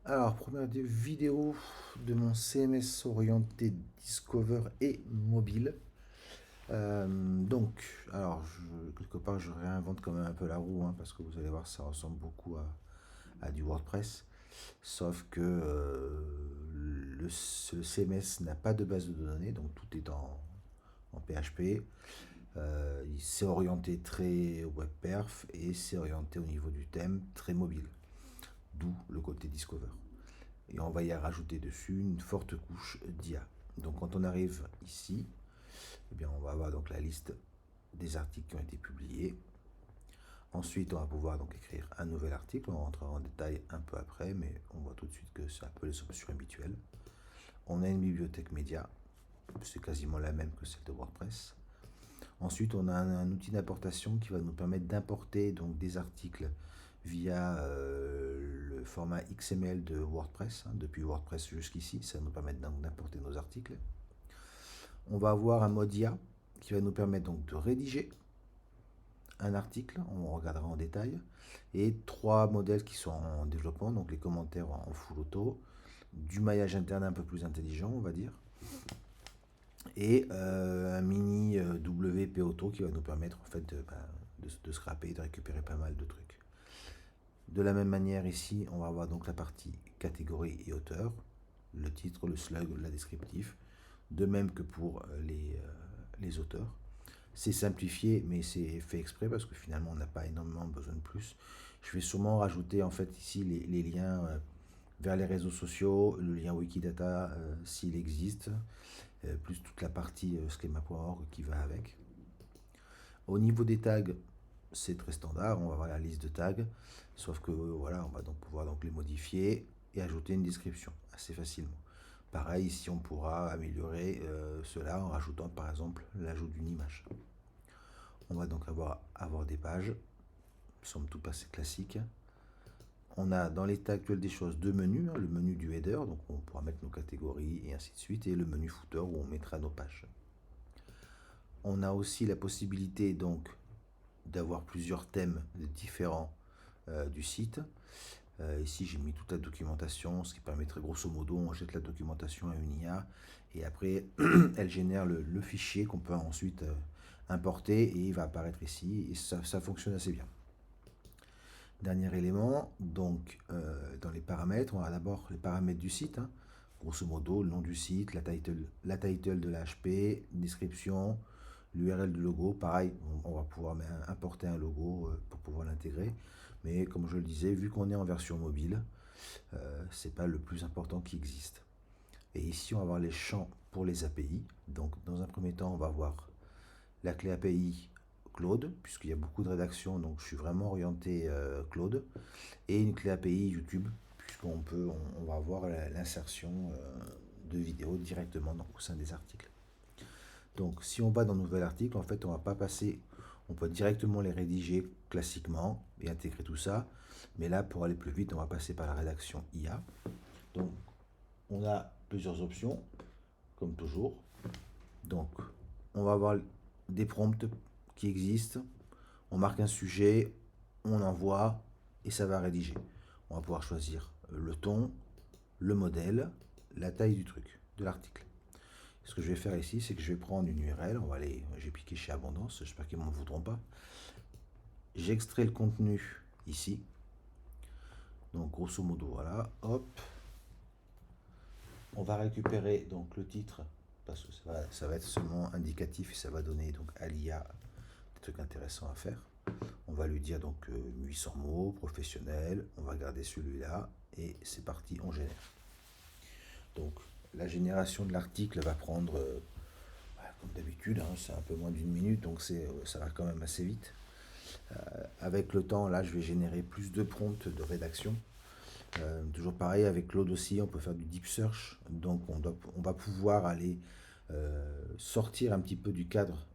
Alors, première vidéo de mon CMS orienté Discover et mobile. Donc, quelque part, je réinvente quand même un peu la roue, hein, parce que vous allez voir, ça ressemble beaucoup à du WordPress. Sauf que ce CMS n'a pas de base de données, donc tout est en PHP. Il s'est orienté très WebPerf et c'est orienté au niveau du thème très mobile, d'où le côté Discover. Et on va y rajouter dessus une forte couche d'IA. Donc quand on arrive ici, eh bien on va avoir donc la liste des articles qui ont été publiés. Ensuite, on va pouvoir donc écrire un nouvel article. On rentrera en détail un peu après, mais on voit tout de suite que c'est un peu les options habituelles. On a une bibliothèque média, c'est quasiment la même que celle de WordPress. Ensuite, on a un outil d'importation qui va nous permettre d'importer donc des articles via le format XML de WordPress, hein, depuis WordPress jusqu'ici, ça va nous permettre donc d'importer nos articles. On va avoir un mode IA qui va nous permettre donc de rédiger un article, on regardera en détail, et trois modèles qui sont en développement, donc les commentaires en full auto, du maillage interne un peu plus intelligent, on va dire, et un mini WP Auto qui va nous permettre en fait de scraper, de récupérer pas mal de trucs. De la même manière ici, on va avoir donc la partie catégorie et auteur, le titre, le slug, la descriptif, de même que pour les auteurs. C'est simplifié, mais c'est fait exprès parce que finalement on n'a pas énormément besoin de plus. Je vais sûrement rajouter en fait ici les liens vers les réseaux sociaux, le lien Wikidata s'il existe, plus toute la partie schema.org qui va avec. Au niveau des tags, c'est très standard, on va voir la liste de tags, sauf que voilà, on va donc pouvoir donc les modifier et ajouter une description assez facilement. Pareil, ici on pourra améliorer cela en rajoutant par exemple l'ajout d'une image. On va donc avoir des pages, somme toute assez classiques. On a dans l'état actuel des choses deux menus, hein, le menu du header, donc on pourra mettre nos catégories et ainsi de suite, et le menu footer où on mettra nos pages. On a aussi la possibilité donc d'avoir plusieurs thèmes différents du site. Ici j'ai mis toute la documentation, ce qui permettrait grosso modo, on jette la documentation à une IA et après elle génère le fichier qu'on peut ensuite importer et il va apparaître ici et ça fonctionne assez bien. Dernier élément, donc dans les paramètres, on a d'abord les paramètres du site, hein. Grosso modo, le nom du site, la title de l'HP, description, l'URL du logo. Pareil, on va pouvoir importer un logo pour pouvoir l'intégrer. Mais comme je le disais, vu qu'on est en version mobile, c'est pas le plus important qui existe. Et ici, on va avoir les champs pour les API. Donc, dans un premier temps, on va avoir la clé API Claude, puisqu'il y a beaucoup de rédactions, donc je suis vraiment orienté Claude, et une clé API YouTube, puisqu'on va avoir l'insertion de vidéos directement au sein des articles. Donc si on va dans Nouvel article, en fait on va pas passer, on peut directement les rédiger classiquement et intégrer tout ça, mais là pour aller plus vite, on va passer par la rédaction IA. Donc on a plusieurs options, comme toujours. Donc on va avoir des prompts qui existent, on marque un sujet, on envoie et ça va rédiger. On va pouvoir choisir le ton, le modèle, la taille du truc, de l'article. Ce que je vais faire ici, c'est que je vais prendre une URL, on va aller, j'ai piqué chez Abondance, j'espère qu'ils ne m'en voudront pas. J'extrais le contenu ici. Donc grosso modo, voilà, hop. On va récupérer donc le titre, parce que ça va être seulement indicatif et ça va donner donc à l'IA des trucs intéressants à faire. On va lui dire donc 800 mots, professionnel, on va garder celui-là et c'est parti, on génère. Donc la génération de l'article va prendre, comme d'habitude, hein, c'est un peu moins d'une minute, donc ça va quand même assez vite. Avec le temps, là, je vais générer plus de prompts de rédaction. Toujours pareil, avec Claude aussi, on peut faire du deep search, donc on va pouvoir aller sortir un petit peu du cadre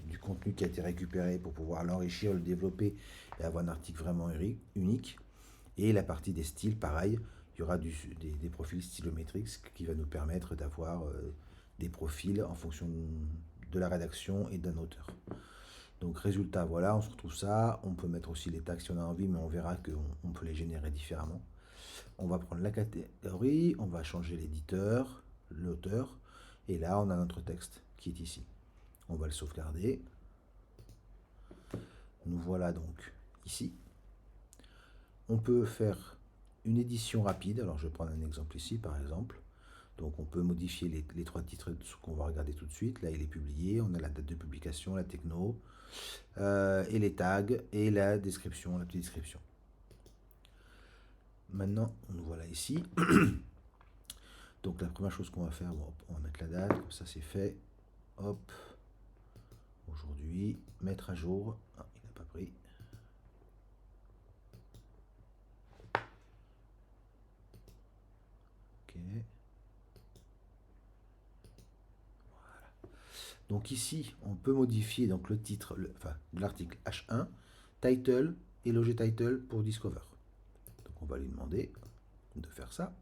du contenu qui a été récupéré pour pouvoir l'enrichir, le développer et avoir un article vraiment unique. Et la partie des styles, pareil, il y aura des profils stylométriques qui va nous permettre d'avoir des profils en fonction de la rédaction et d'un auteur. Donc résultat, voilà, on se retrouve ça. On peut mettre aussi les tags si on a envie, mais on verra qu'on peut les générer différemment. on va prendre la catégorie, on va changer l'éditeur, l'auteur, et là on a notre texte qui est ici. On va le sauvegarder. Nous voilà donc ici. On peut faire une édition rapide. Alors je vais prendre un exemple ici par exemple. Donc on peut modifier les trois titres qu'on va regarder tout de suite. Là il est publié, on a la date de publication, la techno, et les tags et la description, la petite description. Maintenant nous voilà ici. Donc la première chose qu'on va faire, bon, on va mettre la date, comme ça c'est fait. Hop, aujourd'hui, mettre à jour. Ah, il n'a pas pris. Ok. Donc ici, on peut modifier donc le titre, de l'article H1, title et loger title pour Discover. Donc on va lui demander de faire ça.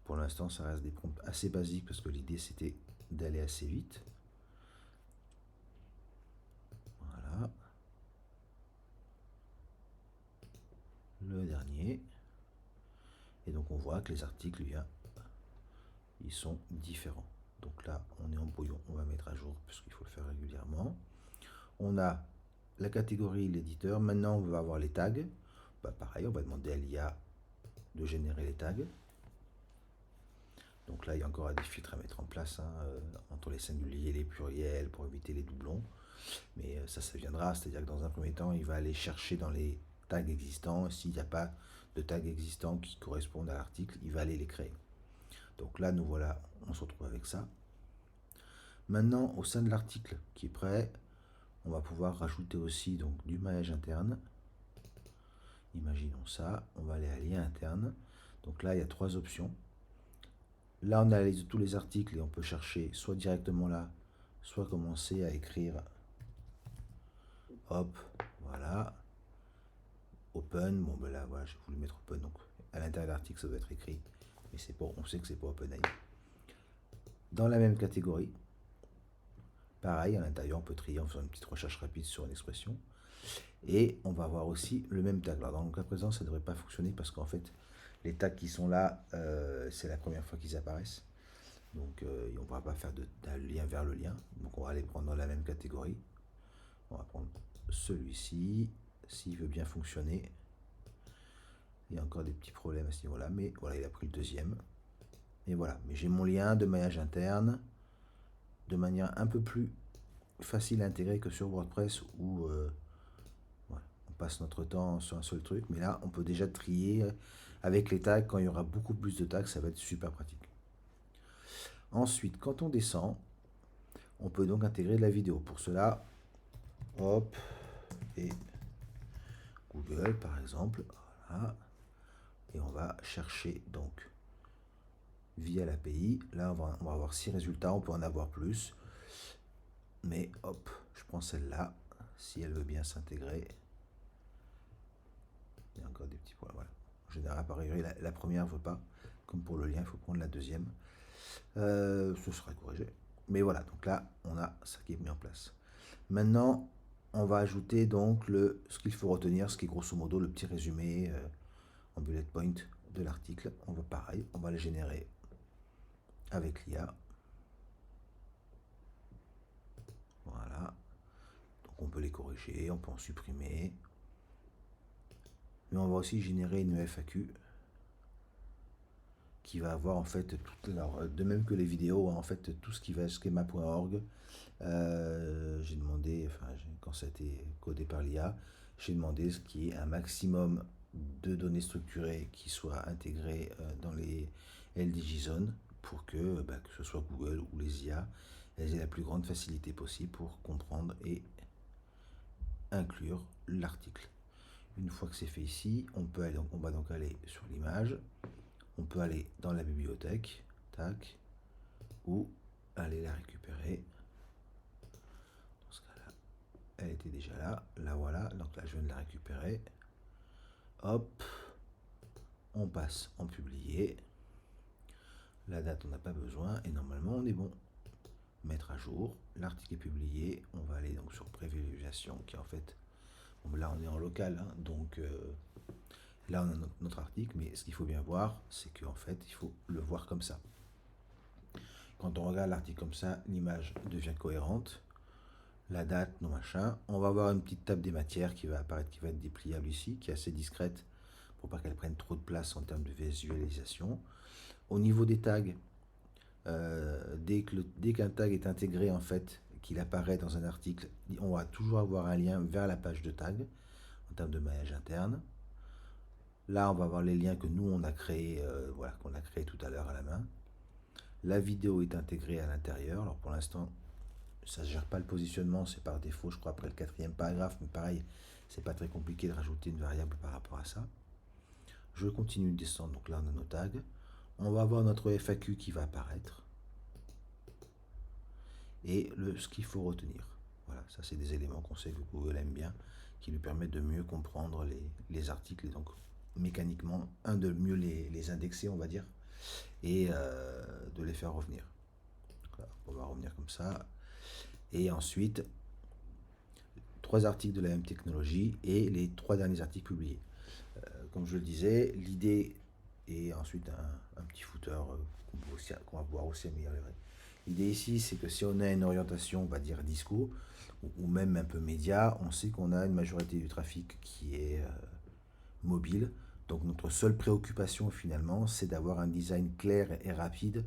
Pour l'instant, ça reste des prompts assez basiques parce que l'idée c'était d'aller assez vite. Voilà. Le dernier. Et donc on voit que les articles, ils sont différents. Donc là, on est en brouillon, on va mettre à jour puisqu'il faut le faire régulièrement. On a la catégorie, l'éditeur. Maintenant, on va avoir les tags. Bah, pareil, on va demander à l'IA de générer les tags. Donc là, il y a encore des filtres à mettre en place entre les singuliers et les pluriels pour éviter les doublons. Mais ça viendra, c'est-à-dire que dans un premier temps, il va aller chercher dans les tags existants. S'il n'y a pas de tags existants qui correspondent à l'article, il va aller les créer. Donc là, nous voilà, on se retrouve avec ça. Maintenant, au sein de l'article qui est prêt, on va pouvoir rajouter aussi donc, du maillage interne. Imaginons ça, on va aller à lien interne. Donc là, il y a trois options. Là, on a tous les articles et on peut chercher soit directement là, soit commencer à écrire. Hop, voilà. Open, bon ben là, voilà, j'ai voulu mettre open, donc à l'intérieur de l'article, ça doit être écrit. Mais c'est pas, on sait que c'est pas OpenAI. Dans la même catégorie, pareil, à l'intérieur, on peut trier en faisant une petite recherche rapide sur une expression. Et on va avoir aussi le même tag. Alors dans le cas présent, ça ne devrait pas fonctionner parce qu'en fait, les tags qui sont là, c'est la première fois qu'ils apparaissent. Donc on ne pourra pas faire de lien vers le lien. Donc on va les prendre dans la même catégorie. On va prendre celui-ci, s'il veut bien fonctionner. Il y a encore des petits problèmes à ce niveau-là, mais voilà, il a pris le deuxième. Et voilà, mais j'ai mon lien de maillage interne de manière un peu plus facile à intégrer que sur WordPress où voilà, on passe notre temps sur un seul truc, mais là on peut déjà trier avec les tags. Quand il y aura beaucoup plus de tags, ça va être super pratique. Ensuite, quand on descend, on peut donc intégrer de la vidéo. Pour cela, hop, et Google par exemple, voilà, et on va chercher donc via l'API. Là, on va avoir 6 résultats, on peut en avoir plus. Mais hop, je prends celle-là, si elle veut bien s'intégrer. Il y a encore des petits points, voilà. En général, pareil, la première ne veut pas. Comme pour le lien, il faut prendre la deuxième. Ce sera corrigé. Mais voilà, donc là, on a ça qui est mis en place. Maintenant, on va ajouter donc ce qu'il faut retenir, ce qui est grosso modo le petit résumé en bullet point de l'article. On va pareil, on va le générer avec l'IA. Voilà. Donc on peut les corriger, on peut en supprimer. Mais on va aussi générer une FAQ qui va avoir en fait de même que les vidéos, en fait tout ce qui va à schema.org. J'ai demandé, enfin quand ça a été codé par l'IA, j'ai demandé ce qui est un maximum de données structurées qui soient intégrées dans les LDG zones pour que ce soit Google ou les IA, elles aient la plus grande facilité possible pour comprendre et inclure l'article. Une fois que c'est fait ici, on va donc aller sur l'image, on peut aller dans la bibliothèque, tac, ou aller la récupérer. Dans ce cas-là, elle était déjà là, la voilà, donc là je viens de la récupérer. Hop, on passe en publier. La date on n'a pas besoin et normalement on est bon. Mettre à jour, l'article est publié, on va aller donc sur prévisualisation qui en fait, bon, là on est en local, hein, donc Là, on a notre article, mais ce qu'il faut bien voir, c'est qu'en fait, il faut le voir comme ça. Quand on regarde l'article comme ça, l'image devient cohérente. La date, nos machins. On va avoir une petite table des matières qui va apparaître, qui va être dépliable ici, qui est assez discrète pour pas qu'elle prenne trop de place en termes de visualisation. Au niveau des tags, dès qu'un tag est intégré, en fait, qu'il apparaît dans un article, on va toujours avoir un lien vers la page de tag en termes de maillage interne. Là, on va avoir les liens que nous, on a créés, voilà, qu'on a créé tout à l'heure à la main. La vidéo est intégrée à l'intérieur. Alors pour l'instant, ça ne gère pas le positionnement, c'est par défaut, je crois, après le 4e paragraphe, mais pareil, c'est pas très compliqué de rajouter une variable par rapport à ça. Je continue de descendre, donc là on a nos tags. On va avoir notre FAQ qui va apparaître. Et ce qu'il faut retenir. Voilà, ça c'est des éléments qu'on sait que Google aime bien, qui lui permettent de mieux comprendre les articles, et donc mécaniquement, de mieux les indexer, on va dire, et de les faire revenir. Voilà, on va revenir comme ça. Et ensuite, 3 articles de la même technologie et les 3 derniers articles publiés. Comme je le disais, l'idée est ensuite un petit footer qu'on va pouvoir aussi améliorer. L'idée ici, c'est que si on a une orientation, on va dire disco, ou même un peu média, on sait qu'on a une majorité du trafic qui est mobile. Donc notre seule préoccupation finalement, c'est d'avoir un design clair et rapide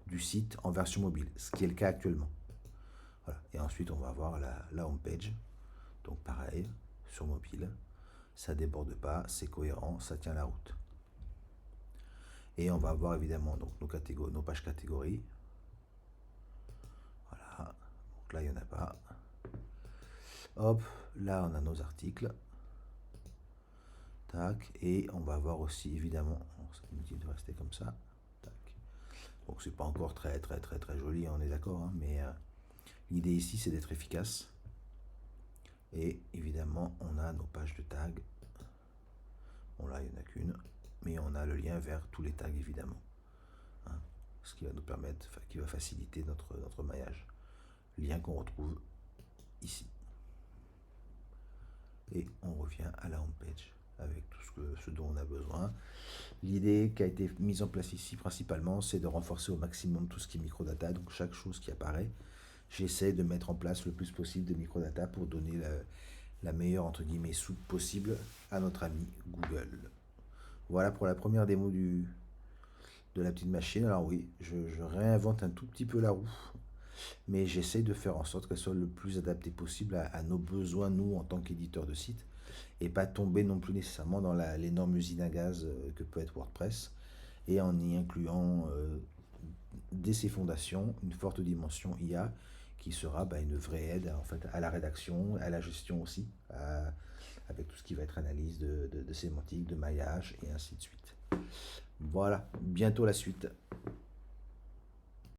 du site en version mobile, ce qui est le cas actuellement. Voilà. Et ensuite, on va avoir la home page. Donc pareil, sur mobile, ça déborde pas, c'est cohérent, ça tient la route. Et on va avoir évidemment donc nos pages catégories. Voilà, donc là il n'y en a pas. Hop, là on a nos articles. Tac, et on va avoir aussi évidemment, c'est inutile de rester comme ça. Tac. Donc c'est pas encore très joli, on est d'accord, hein, mais l'idée ici c'est d'être efficace. Et évidemment on a nos pages de tag. Bon là il n'y en a qu'une, mais on a le lien vers tous les tags évidemment. Hein, ce qui va nous permettre, qui va faciliter notre maillage. Lien qu'on retrouve ici. Et on revient à la home page avec tout ce dont on a besoin. L'idée qui a été mise en place ici principalement, c'est de renforcer au maximum tout ce qui est microdata. Donc chaque chose qui apparaît, j'essaie de mettre en place le plus possible de microdata pour donner la meilleure entre guillemets soupe possible à notre ami Google. Voilà pour la première démo de la petite machine. Alors oui, je réinvente un tout petit peu la roue, mais j'essaie de faire en sorte qu'elle soit le plus adaptée possible à nos besoins, nous, en tant qu'éditeur de site, et pas tomber non plus nécessairement dans l'énorme usine à gaz que peut être WordPress, et en y incluant dès ses fondations une forte dimension IA qui sera une vraie aide en fait, à la rédaction, à la gestion aussi, avec tout ce qui va être analyse de sémantique, de maillage, et ainsi de suite. Voilà, bientôt la suite.